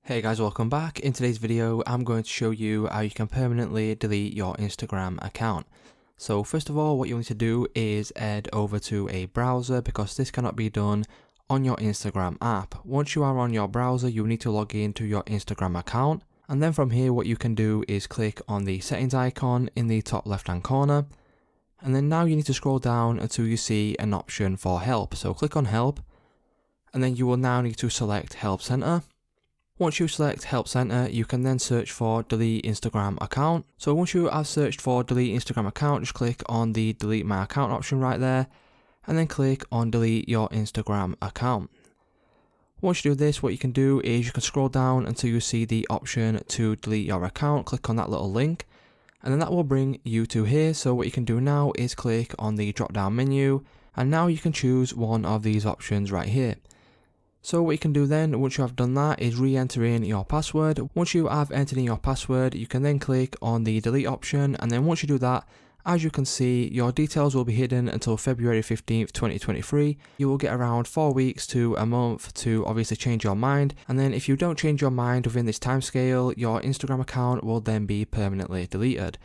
Hey guys, welcome back. In today's video, I'm going to show you how you can permanently delete your Instagram account. So first of all, what you'll need to do is head over to a browser because this cannot be done on your Instagram app. Once you are on your browser, you need to log into your Instagram account. And then from here, what you can do is click on the settings icon in the top left hand corner. And then now you need to scroll down until you see an option for help. So click on help. And then you will now need to select help center. Once you select Help Center, you can then search for Delete Instagram Account. So once you have searched for Delete Instagram Account, just click on the Delete My Account option right there, and then click on Delete Your Instagram Account. Once you do this, what you can do is you can scroll down until you see the option to delete your account. Click on that little link, and then that will bring you to here. So what you can do now is click on the drop down menu, and now you can choose one of these options right here. So what you can do then, once you have done that, is re-enter in your password. Once you have entered in your password, you can then click on the delete option, and then once you do that, as you can see, your details will be hidden until February 15th, 2023. You will get around 4 weeks to a month to obviously change your mind, and then if you don't change your mind within this time scale, your Instagram account will then be permanently deleted.